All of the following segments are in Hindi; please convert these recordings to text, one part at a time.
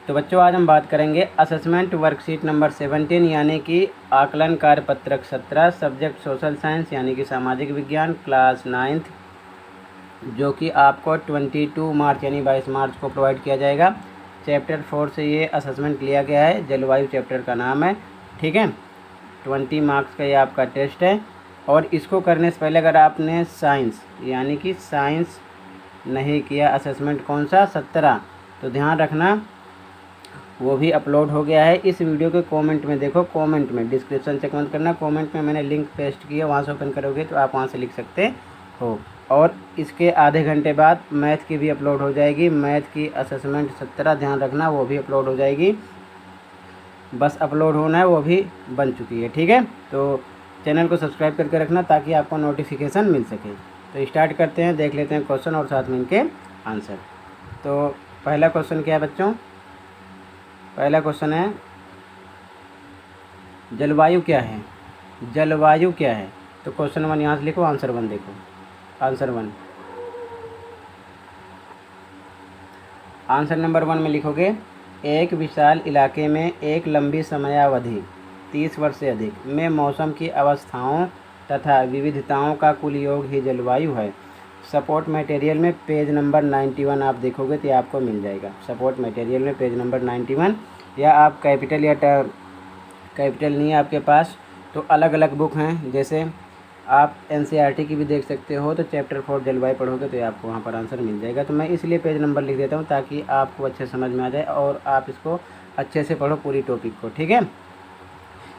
तो बच्चों आज हम बात करेंगे असेसमेंट वर्कशीट नंबर 17 यानी कि आकलन कार्यपत्रक 17 सब्जेक्ट सोशल साइंस यानी कि सामाजिक विज्ञान क्लास 9th, जो कि आपको 22 मार्च यानी 22 मार्च को प्रोवाइड किया जाएगा। चैप्टर 4 से ये असेसमेंट लिया गया है, जलवायु चैप्टर का नाम है। ठीक है, 20 मार्क्स का ये आपका टेस्ट है। और इसको करने से पहले अगर आपने साइंस यानी कि साइंस नहीं किया, असेसमेंट कौन सा 17, तो ध्यान रखना वो भी अपलोड हो गया है। इस वीडियो के कमेंट में देखो, कमेंट में डिस्क्रिप्शन चेक मत करना, कमेंट में मैंने लिंक पेस्ट किया, वहाँ से ओपन करोगे तो आप वहाँ से लिख सकते हो। और इसके आधे घंटे बाद मैथ की भी अपलोड हो जाएगी, मैथ की असेसमेंट 17 ध्यान रखना वो भी अपलोड हो जाएगी। बस अपलोड होना है, वो भी बन चुकी है। ठीक है, तो चैनल को सब्सक्राइब करके रखना ताकि आपको नोटिफिकेशन मिल सके। तो स्टार्ट करते हैं, देख लेते हैं क्वेश्चन और साथ में इनके आंसर। तो पहला क्वेश्चन क्या है बच्चों? पहला क्वेश्चन है जलवायु क्या है? जलवायु क्या है? तो क्वेश्चन 1 यहाँ से लिखो, आंसर 1 देखो। आंसर 1, आंसर नंबर 1 में लिखोगे एक विशाल इलाके में एक लंबी समयावधि 30 वर्ष से अधिक में मौसम की अवस्थाओं तथा विविधताओं का कुल योग ही जलवायु है। सपोर्ट मटेरियल में पेज नंबर 91 आप देखोगे तो आपको मिल जाएगा। सपोर्ट मटेरियल में पेज नंबर 91, या आप कैपिटल या कैपिटल नहीं है आपके पास तो अलग अलग बुक हैं, जैसे आप एनसीईआरटी की भी देख सकते हो, तो चैप्टर 4 जलवायु पढ़ोगे तो आपको वहाँ पर आंसर मिल जाएगा। तो मैं इसलिए पेज नंबर लिख देता हूँ ताकि आपको अच्छे समझ में आ जाए और आप इसको अच्छे से पढ़ो पूरी टॉपिक को। ठीक है,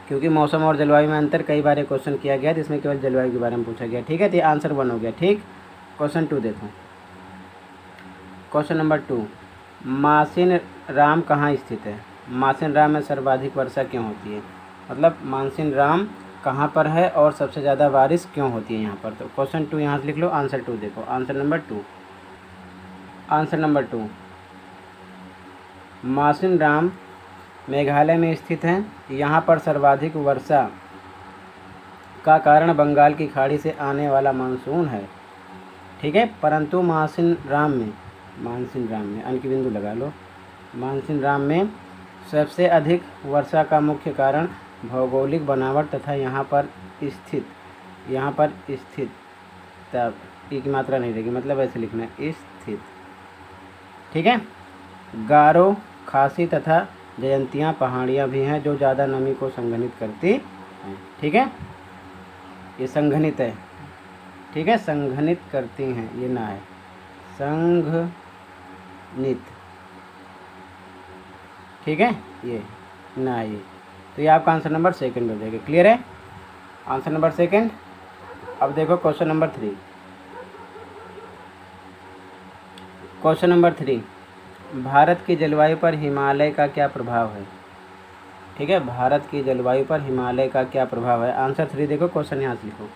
क्योंकि मौसम और जलवायु में अंतर कई बार क्वेश्चन किया गया जिसमें केवल जलवायु के बारे में पूछा गया। ठीक है, तो ये आंसर 1 हो गया। ठीक, क्वेश्चन 2 देखो। क्वेश्चन नंबर 2, मासिन राम कहाँ स्थित है? मासिन राम में सर्वाधिक वर्षा क्यों होती है? मतलब मानसिन राम कहाँ पर है और सबसे ज़्यादा बारिश क्यों होती है यहाँ पर? तो क्वेश्चन 2 यहाँ से लिख लो, आंसर 2 देखो। आंसर नंबर 2, आंसर नंबर 2, मासिन राम मेघालय में स्थित है। यहाँ पर सर्वाधिक वर्षा का कारण बंगाल की खाड़ी से आने वाला मानसून है। ठीक है, परंतु मानसिन राम में अंक बिंदु लगा लो, मानसिन राम में सबसे अधिक वर्षा का मुख्य कारण भौगोलिक बनावट तथा यहाँ पर स्थित ई की मात्रा नहीं रहेगी, मतलब ऐसे लिखना है स्थित। ठीक है, गारो, खासी तथा जयंतियाँ पहाड़ियाँ भी हैं जो ज़्यादा नमी को संघनित करती हैं। ठीक है, ये संघनित है। ठीक है, संघनित करती हैं, ये ना है संघनित। ठीक है, ये ना ये, तो ये आपका आंसर नंबर 2 हो जाएगा। क्लियर है, आंसर नंबर 2। अब देखो question number 3। Question number 3, Bharat की जलवायु पर हिमालय का क्या प्रभाव है? ठीक है, भारत की जलवायु पर हिमालय का क्या प्रभाव है? आंसर 3 देखो, क्वेश्चन यहाँ से लिखो।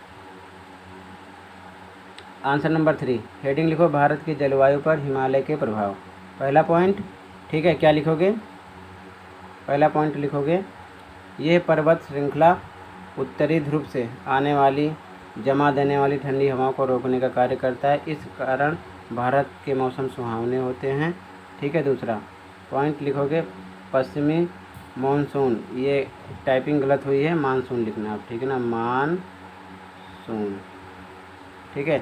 आंसर नंबर 3 हेडिंग लिखो, भारत की जलवायु पर हिमालय के प्रभाव। पहला पॉइंट, ठीक है, क्या लिखोगे? पहला पॉइंट लिखोगे यह पर्वत श्रृंखला उत्तरी ध्रुव से आने वाली जमा देने वाली ठंडी हवाओं को रोकने का कार्य करता है, इस कारण भारत के मौसम सुहावने होते हैं। ठीक है, दूसरा पॉइंट लिखोगे पश्चिमी मानसून, ये टाइपिंग गलत हुई है, मानसून लिखना आप। ठीक है ना, मानसून। ठीक है,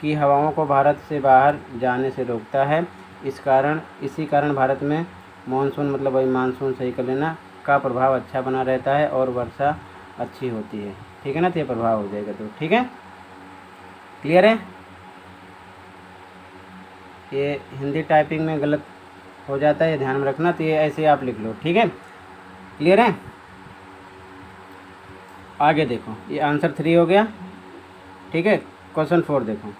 की हवाओं को भारत से बाहर जाने से रोकता है, इसी कारण भारत में मानसून, मतलब वही मानसून सही कर लेना, का प्रभाव अच्छा बना रहता है और वर्षा अच्छी होती है। ठीक है ना, तो ये प्रभाव हो जाएगा। तो ठीक है, क्लियर है। ये हिंदी टाइपिंग में गलत हो जाता है, ये ध्यान में रखना, तो ये ऐसे आप लिख लो। ठीक है, क्लियर है। आगे देखो, ये आंसर 3 हो गया। ठीक है, क्वेश्चन 4 देखो।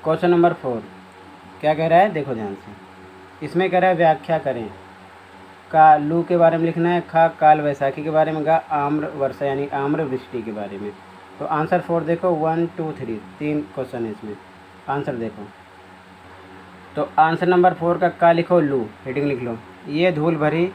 क्वेश्चन नंबर 4 क्या कह रहा है, देखो ध्यान से। इसमें कह रहा है व्याख्या करें। का लू के बारे में लिखना है, खा काल वैसाखी के बारे में, गा आम्र वर्षा यानी आम्र वृष्टि के बारे में। तो आंसर 4 देखो, 1 2 3 3 क्वेश्चन है इसमें, आंसर देखो। तो आंसर नंबर 4 का लिखो, लू, हेडिंग लिख लो। ये धूल भरी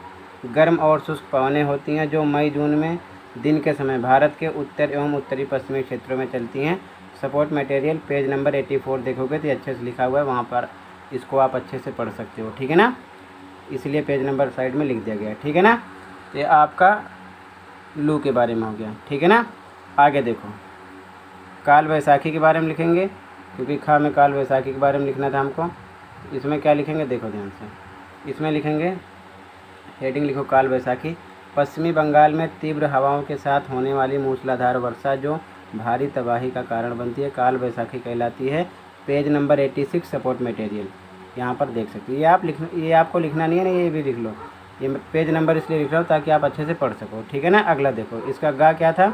गर्म और शुष्क पवनें होती हैं जो मई जून में दिन के समय भारत के उत्तर एवं उत्तरी पश्चिमी क्षेत्रों में चलती हैं। सपोर्ट मटेरियल पेज नंबर 84 देखोगे तो अच्छे से लिखा हुआ है, वहाँ पर इसको आप अच्छे से पढ़ सकते हो, ठीक है ना। इसलिए पेज नंबर साइड में लिख दिया गया, ठीक है ना। तो ये आपका लू के बारे में हो गया, ठीक है ना। आगे देखो, काल वैसाखी के बारे में लिखेंगे, क्योंकि खा में काल वैसाखी के बारे में लिखना था हमको। इसमें क्या लिखेंगे, देखो ध्यान से। इसमें लिखेंगे, हेडिंग लिखो काल वैसाखी। पश्चिमी बंगाल में तीव्र हवाओं के साथ होने वाली मूसलाधार वर्षा जो भारी तबाही का कारण बनती है, काल वैसाखी कहलाती है। पेज नंबर 86 सपोर्ट मटेरियल यहाँ पर देख सकते हो। ये आपको लिखना नहीं है ना, ये भी लिख लो। ये पेज नंबर इसलिए लिख रहा हूँ ताकि आप अच्छे से पढ़ सको, ठीक है ना। अगला देखो, इसका गा क्या था,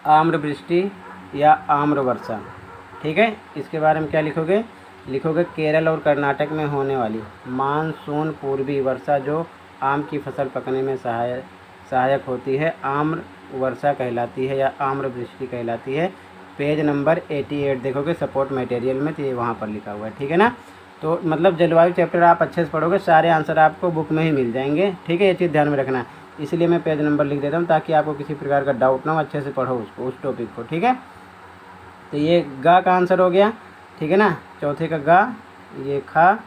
आम्र वृष्टि या आम्र वर्षा, ठीक है। इसके बारे में क्या लिखोगे, लिखोगे केरल और कर्नाटक में होने वाली मानसून पूर्वी वर्षा जो आम की फसल पकने में सहायक होती है, आम्र वर्षा कहलाती है या आम्र वृष्टि कहलाती है। पेज नंबर 88 देखोगे सपोर्ट मटेरियल में, तो ये वहाँ पर लिखा हुआ है, ठीक है ना। तो मतलब जलवायु चैप्टर आप अच्छे से पढ़ोगे, सारे आंसर आपको बुक में ही मिल जाएंगे, ठीक है। ये चीज़ ध्यान में रखना, इसलिए मैं पेज नंबर लिख देता हूँ ताकि आपको किसी प्रकार का डाउट ना हो, अच्छे से पढ़ो उसको, उस टॉपिक को, ठीक है। तो ये गा का आंसर हो गया, ठीक है ना। चौथे का गा, ये खा,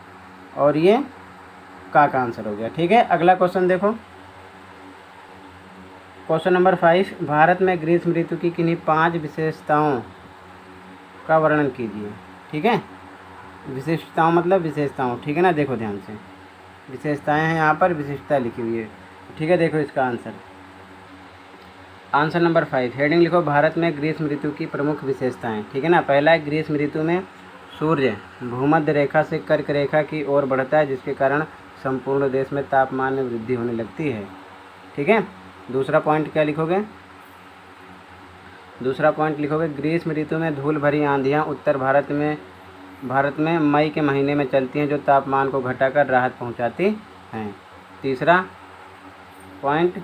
और ये का आंसर हो गया, ठीक है। अगला क्वेश्चन देखो, क्वेश्चन नंबर 5, भारत में ग्रीष्म ऋतु की किन्हीं 5 विशेषताओं का वर्णन कीजिए, ठीक है। विशिष्टताओं मतलब विशेषताओं, ठीक है ना। देखो ध्यान से, विशेषताएं हैं यहाँ पर, विशिष्टता लिखी हुई है, ठीक है। देखो इसका आंसर, आंसर नंबर 5, हेडिंग लिखो भारत में ग्रीष्म ऋतु की प्रमुख विशेषताएं, ठीक है ना। पहला है, ग्रीष्म ऋतु में सूर्य भूमध्य रेखा से कर्क रेखा की ओर बढ़ता है, जिसके कारण संपूर्ण देश में तापमान में वृद्धि होने लगती है, ठीक है। दूसरा पॉइंट क्या लिखोगे, दूसरा पॉइंट लिखोगे ग्रीष्म ऋतु में धूल भरी आंधियाँ उत्तर भारत में मई के महीने में चलती हैं, जो तापमान को घटाकर राहत पहुंचाती हैं। तीसरा पॉइंट,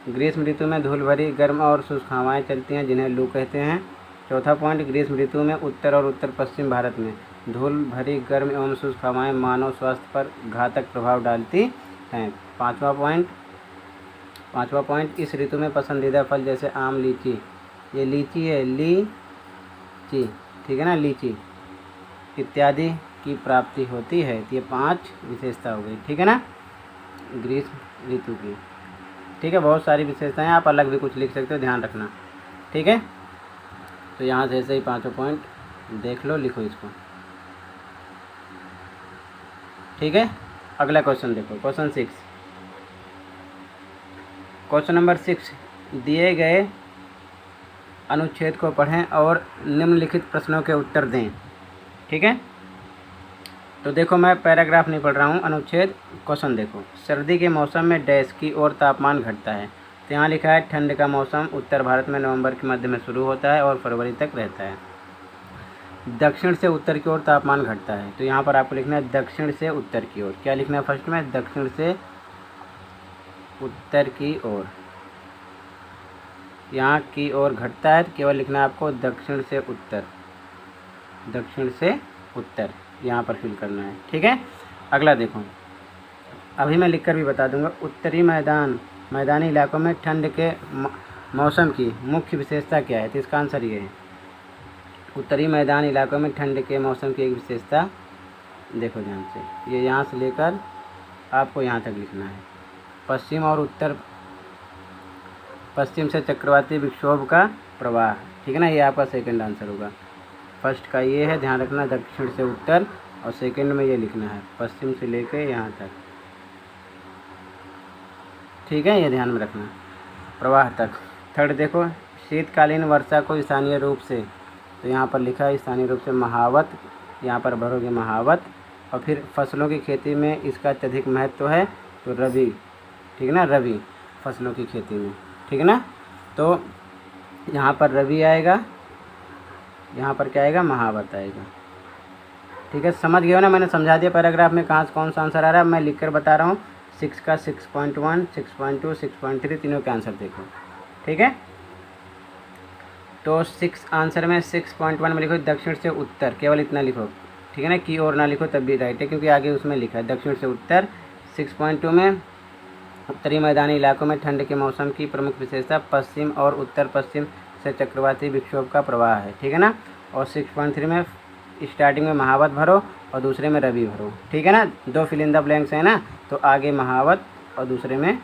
ग्रीष्म ऋतु में धूल भरी गर्म और शुष्क हवाएँ चलती हैं, जिन्हें लू कहते हैं। चौथा पॉइंट, ग्रीष्म ऋतु में उत्तर और उत्तर पश्चिम भारत में धूल भरी गर्म एवं शुष्क हवाएँ मानव स्वास्थ्य पर घातक प्रभाव डालती हैं। पाँचवा पॉइंट, इस ऋतु में पसंदीदा फल जैसे आम, लीची, ये लीची है, लीची, ठीक है ना, लीची इत्यादि की प्राप्ति होती है। तो ये 5 विशेषता हो गई, ठीक है ना, ग्रीष्म ऋतु की, ठीक है। बहुत सारी विशेषताएं, आप अलग भी कुछ लिख सकते हो, ध्यान रखना, ठीक है। तो यहाँ से ऐसे ही 5 पॉइंट देख लो, लिखो इसको, ठीक है। अगला क्वेश्चन देखो, क्वेश्चन 6, क्वेश्चन नंबर 6, दिए गए अनुच्छेद को पढ़ें और निम्नलिखित प्रश्नों के उत्तर दें, ठीक है। तो देखो, मैं पैराग्राफ नहीं पढ़ रहा हूँ, अनुच्छेद क्वेश्चन देखो। सर्दी के मौसम में डैश की ओर तापमान घटता है, तो यहाँ लिखा है ठंड का मौसम उत्तर भारत में नवंबर के मध्य में शुरू होता है और फरवरी तक रहता है। दक्षिण से उत्तर की ओर तापमान घटता है, तो यहाँ पर आपको लिखना है दक्षिण से उत्तर की ओर। क्या लिखना है फर्स्ट में, दक्षिण से उत्तर की ओर। यहाँ की ओर घटता है, तो केवल लिखना है आपको दक्षिण से उत्तर, दक्षिण से उत्तर, यहाँ पर फिल करना है, ठीक है। अगला देखो, अभी मैं लिखकर भी बता दूंगा। उत्तरी मैदानी इलाकों में ठंड के मौसम की मुख्य विशेषता क्या है, तो इसका आंसर ये है। उत्तरी मैदानी इलाकों में ठंड के मौसम की एक विशेषता, देखो ध्यान से, ये यहाँ से लेकर आपको यहाँ तक लिखना है। पश्चिम और उत्तर पश्चिम से चक्रवाती विक्षोभ का प्रवाह, ठीक है ना, ये आपका सेकंड आंसर होगा। फर्स्ट का ये है, ध्यान रखना, दक्षिण से उत्तर, और सेकंड में ये लिखना है पश्चिम से लेकर यहाँ तक, ठीक है, ये ध्यान में रखना, प्रवाह तक। थर्ड देखो, शीतकालीन वर्षा को स्थानीय रूप से, तो यहाँ पर लिखा है स्थानीय रूप से महावत, यहाँ पर भरोगे महावत। और फिर फसलों की खेती में इसका अत्यधिक महत्व है, तो रबी, ठीक है ना, रबी फसलों की खेती में, ठीक है ना। तो यहाँ पर रबी आएगा, यहाँ पर क्या आएगा, महावत आएगा, ठीक है। समझ गए हो ना, मैंने समझा दिया पैराग्राफ में कहाँ से कौन सा आंसर आ रहा है, मैं लिख कर बता रहा हूँ। 6 का 6.1, 6.2, 6.3 तीनों के आंसर देखो, ठीक है। तो 6 आंसर में 6.1 में लिखो दक्षिण से उत्तर, केवल इतना लिखो, ठीक है ना, की ओर ना लिखो तब भी राइट है, क्योंकि आगे उसमें लिखा है दक्षिण से उत्तर। 6.2 में उत्तरी मैदानी इलाकों में ठंड के मौसम की प्रमुख विशेषता पश्चिम और उत्तर पश्चिम से चक्रवाती विक्षोभ का प्रवाह है, ठीक है ना। और 6.3 में स्टार्टिंग में महावत भरो और दूसरे में रवि भरो, ठीक है ना। 2 फिल इन द ब्लैंक्स है ना, तो आगे महावत और दूसरे में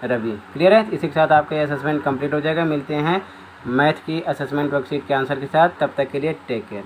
रवि। क्लियर है। इसी के साथ आपका ये असेसमेंट कंप्लीट हो जाएगा। मिलते हैं मैथ की असेसमेंट वर्कशीट के आंसर के साथ। तब तक के लिए टेक केयर।